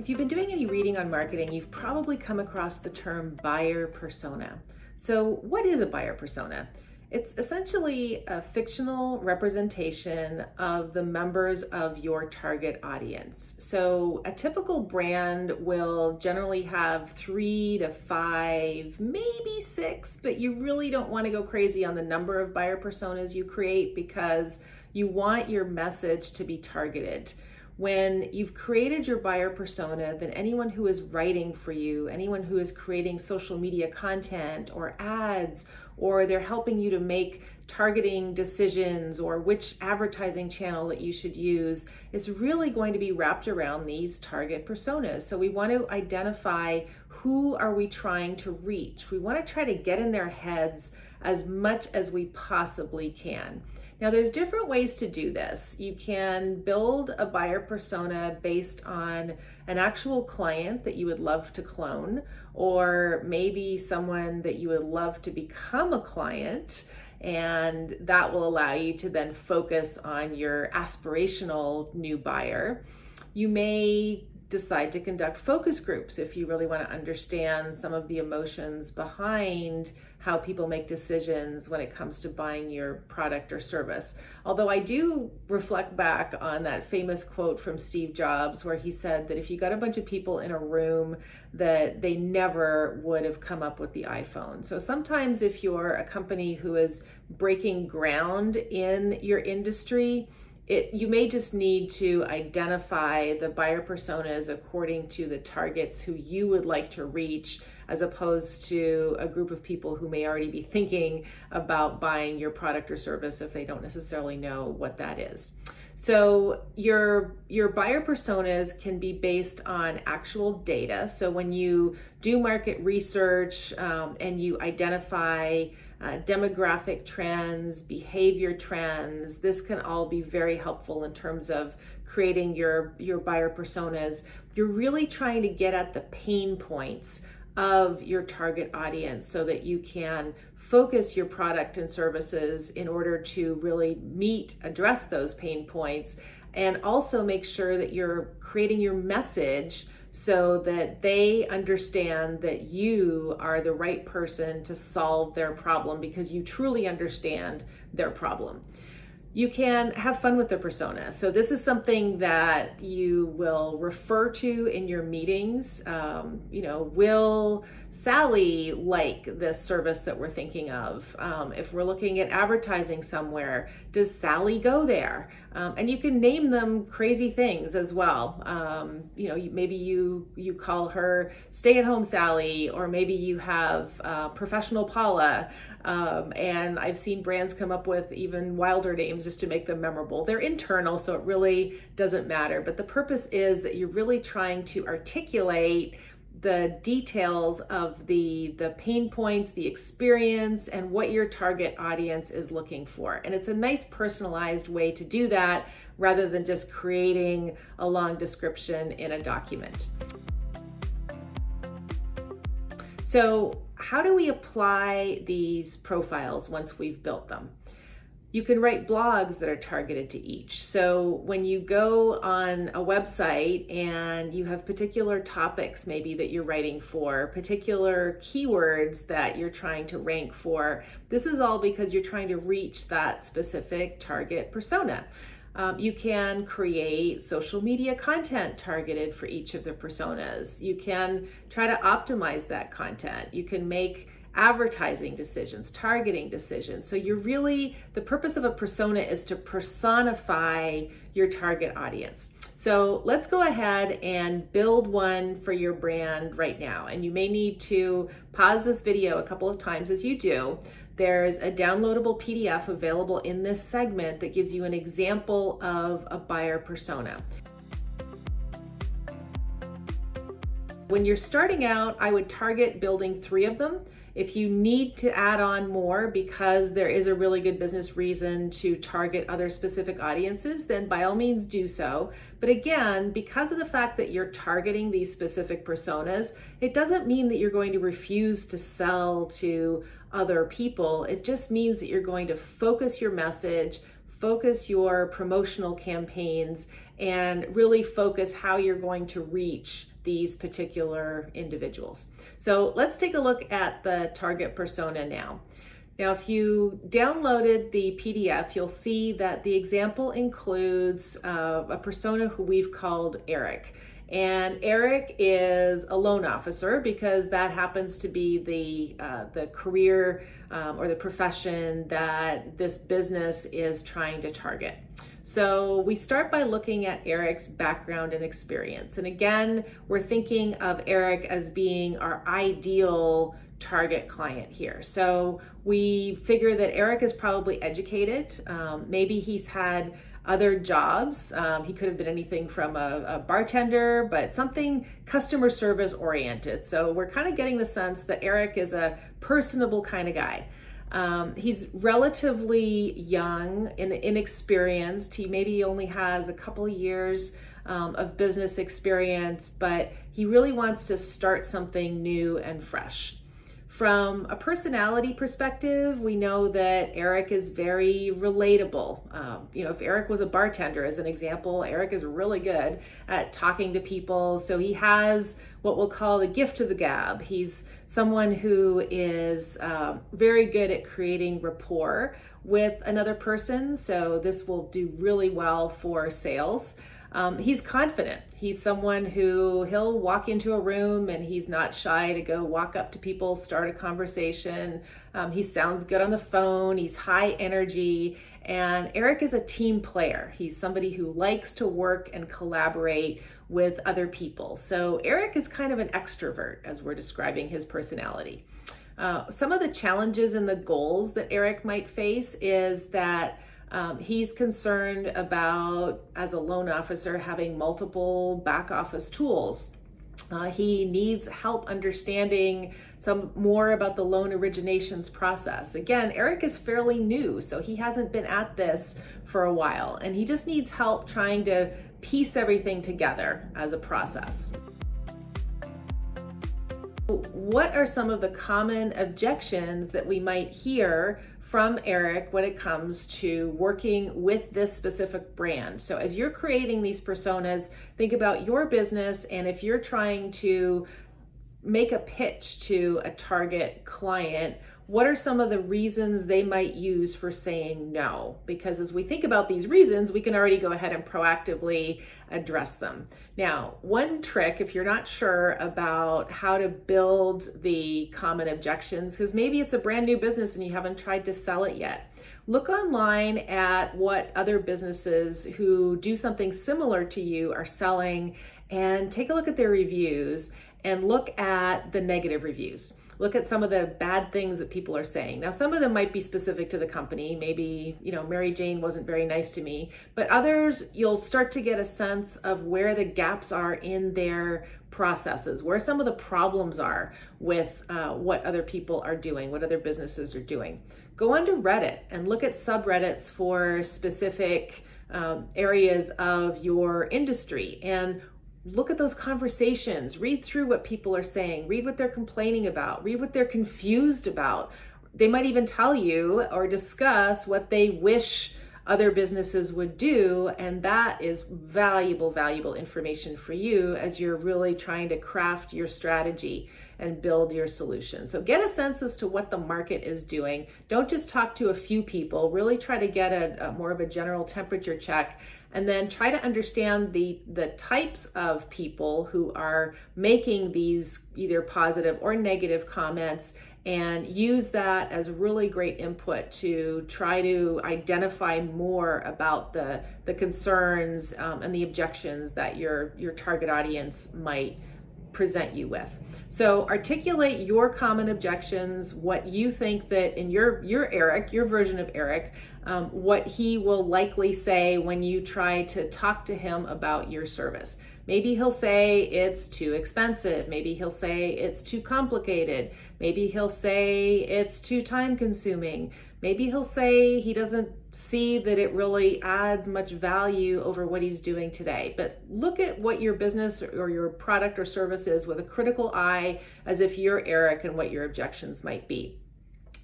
If you've been doing any reading on marketing, you've probably come across the term buyer persona. So what is a buyer persona? It's essentially a fictional representation of the members of your target audience. So a typical brand will generally have 3 to 5, maybe 6, but you really don't want to go crazy on the number of buyer personas you create because you want your message to be targeted. When you've created your buyer persona, then anyone who is writing for you, anyone who is creating social media content or ads, or they're helping you to make targeting decisions or which advertising channel that you should use, it's really going to be wrapped around these target personas. So we want to identify who are we trying to reach. We want to try to get in their heads as much as we possibly can. Now, there's different ways to do this. You can build a buyer persona based on an actual client that you would love to clone, or maybe someone that you would love to become a client, and that will allow you to then focus on your aspirational new buyer. You may decide to conduct focus groups if you really want to understand some of the emotions behind how people make decisions when it comes to buying your product or service. Although I do reflect back on that famous quote from Steve Jobs where he said that if you got a bunch of people in a room that they never would have come up with the iPhone. So sometimes if you're a company who is breaking ground in your industry, you may just need to identify the buyer personas according to the targets who you would like to reach, as opposed to a group of people who may already be thinking about buying your product or service if they don't necessarily know what that is. So your buyer personas can be based on actual data. So when you do market research and you identify demographic trends, behavior trends, this can all be very helpful in terms of creating your buyer personas. You're really trying to get at the pain points of your target audience so that you can focus your product and services in order to really address those pain points, and also make sure that you're creating your message so that they understand that you are the right person to solve their problem because you truly understand their problem. You can have fun with the persona. So this is something that you will refer to in your meetings. Will Sally like this service that we're thinking of? If we're looking at advertising somewhere, does Sally go there? And you can name them crazy things as well. Maybe you call her stay-at-home Sally, or maybe you have professional Paula. And I've seen brands come up with even wilder names just to make them memorable. They're internal, so it really doesn't matter. But the purpose is that you're really trying to articulate the details of the pain points, the experience, and what your target audience is looking for. And it's a nice personalized way to do that rather than just creating a long description in a document. So how do we apply these profiles once we've built them? You can write blogs that are targeted to each. So when you go on a website and you have particular topics maybe that you're writing for, particular keywords that you're trying to rank for, this is all because you're trying to reach that specific target persona. You can create social media content targeted for each of the personas. You can try to optimize that content. You can make advertising decisions, targeting decisions. So the purpose of a persona is to personify your target audience. So let's go ahead and build one for your brand right now. And you may need to pause this video a couple of times as you do. There's a downloadable PDF available in this segment that gives you an example of a buyer persona. When you're starting out, I would target building 3 of them. If you need to add on more because there is a really good business reason to target other specific audiences, then by all means do so. But again, because of the fact that you're targeting these specific personas, it doesn't mean that you're going to refuse to sell to other people. It just means that you're going to focus your message, focus your promotional campaigns, and really focus how you're going to reach these particular individuals. So let's take a look at the target persona now. Now, if you downloaded the PDF, you'll see that the example includes a persona who we've called Eric. And Eric is a loan officer because that happens to be the career or the profession that this business is trying to target. So we start by looking at Eric's background and experience. And again, we're thinking of Eric as being our ideal target client here. So we figure that Eric is probably educated. Maybe he's had other jobs. He could have been anything from a bartender, but something customer service oriented. So we're kind of getting the sense that Eric is a personable kind of guy. He's relatively young and inexperienced. He maybe only has a couple of years of business experience, but he really wants to start something new and fresh. From a personality perspective, we know that Eric is very relatable. If Eric was a bartender, as an example, Eric is really good at talking to people. So he has what we'll call the gift of the gab. He's someone who is very good at creating rapport with another person. So this will do really well for sales. He's confident. He's someone who he'll walk into a room and he's not shy to go walk up to people, start a conversation. He sounds good on the phone. He's high energy. And Eric is a team player. He's somebody who likes to work and collaborate with other people. So Eric is kind of an extrovert as we're describing his personality. Some of the challenges and the goals that Eric might face is that he's concerned about, as a loan officer, having multiple back office tools. He needs help understanding some more about the loan originations process. Again, Eric is fairly new, so he hasn't been at this for a while, and he just needs help trying to piece everything together as a process. What are some of the common objections that we might hear from Eric when it comes to working with this specific brand? So as you're creating these personas, think about your business, and if you're trying to make a pitch to a target client, what are some of the reasons they might use for saying no? Because as we think about these reasons, we can already go ahead and proactively address them. Now, one trick, if you're not sure about how to build the common objections, because maybe it's a brand new business and you haven't tried to sell it yet, look online at what other businesses who do something similar to you are selling and take a look at their reviews and look at the negative reviews. Look at some of the bad things that people are saying. Now, some of them might be specific to the company. Maybe, Mary Jane wasn't very nice to me, but others, you'll start to get a sense of where the gaps are in their processes, where some of the problems are with what other people are doing, what other businesses are doing. Go onto Reddit and look at subreddits for specific areas of your industry and look at those conversations, read through what people are saying, read what they're complaining about, read what they're confused about. They might even tell you or discuss what they wish other businesses would do, and that is valuable information for you as you're really trying to craft your strategy and build your solution. So get a sense as to what the market is doing. Don't just talk to a few people, really try to get a more of a general temperature check, and then try to understand the types of people who are making these either positive or negative comments, and use that as really great input to try to identify more about the concerns and the objections that your target audience might present you with. So articulate your common objections, what you think that in your Eric, your version of Eric, what he will likely say when you try to talk to him about your service. Maybe he'll say it's too expensive. Maybe he'll say it's too complicated. Maybe he'll say it's too time consuming. Maybe he'll say he doesn't see that it really adds much value over what he's doing today. But look at what your business or your product or service is with a critical eye, as if you're Eric, and what your objections might be.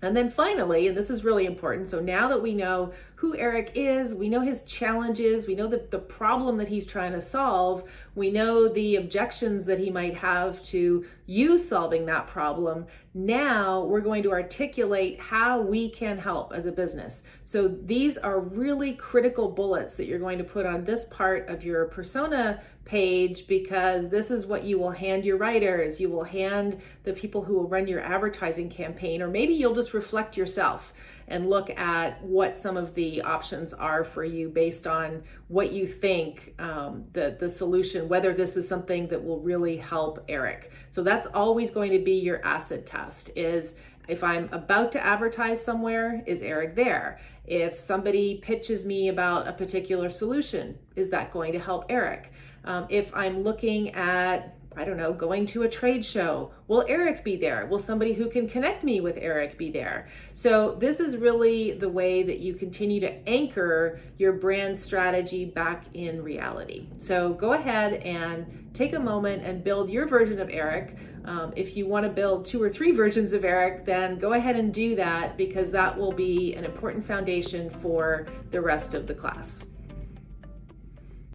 And then finally, and this is really important, so now that we know who Eric is, we know his challenges, we know the problem that he's trying to solve, we know the objections that he might have to you solving that problem, now we're going to articulate how we can help as a business. So these are really critical bullets that you're going to put on this part of your persona page, because this is what you will hand your writers, you will hand the people who will run your advertising campaign, or maybe you'll just reflect yourself and look at what some of the options are for you based on what you think the solution, whether this is something that will really help Eric. So that's always going to be your acid test, is if I'm about to advertise somewhere, is Eric there? If somebody pitches me about a particular solution, is that going to help Eric? If I'm looking at, I don't know, going to a trade show, will Eric be there? Will somebody who can connect me with Eric be there? So this is really the way that you continue to anchor your brand strategy back in reality. So go ahead and take a moment and build your version of Eric. If you want to build 2 or 3 versions of Eric, then go ahead and do that, because that will be an important foundation for the rest of the class.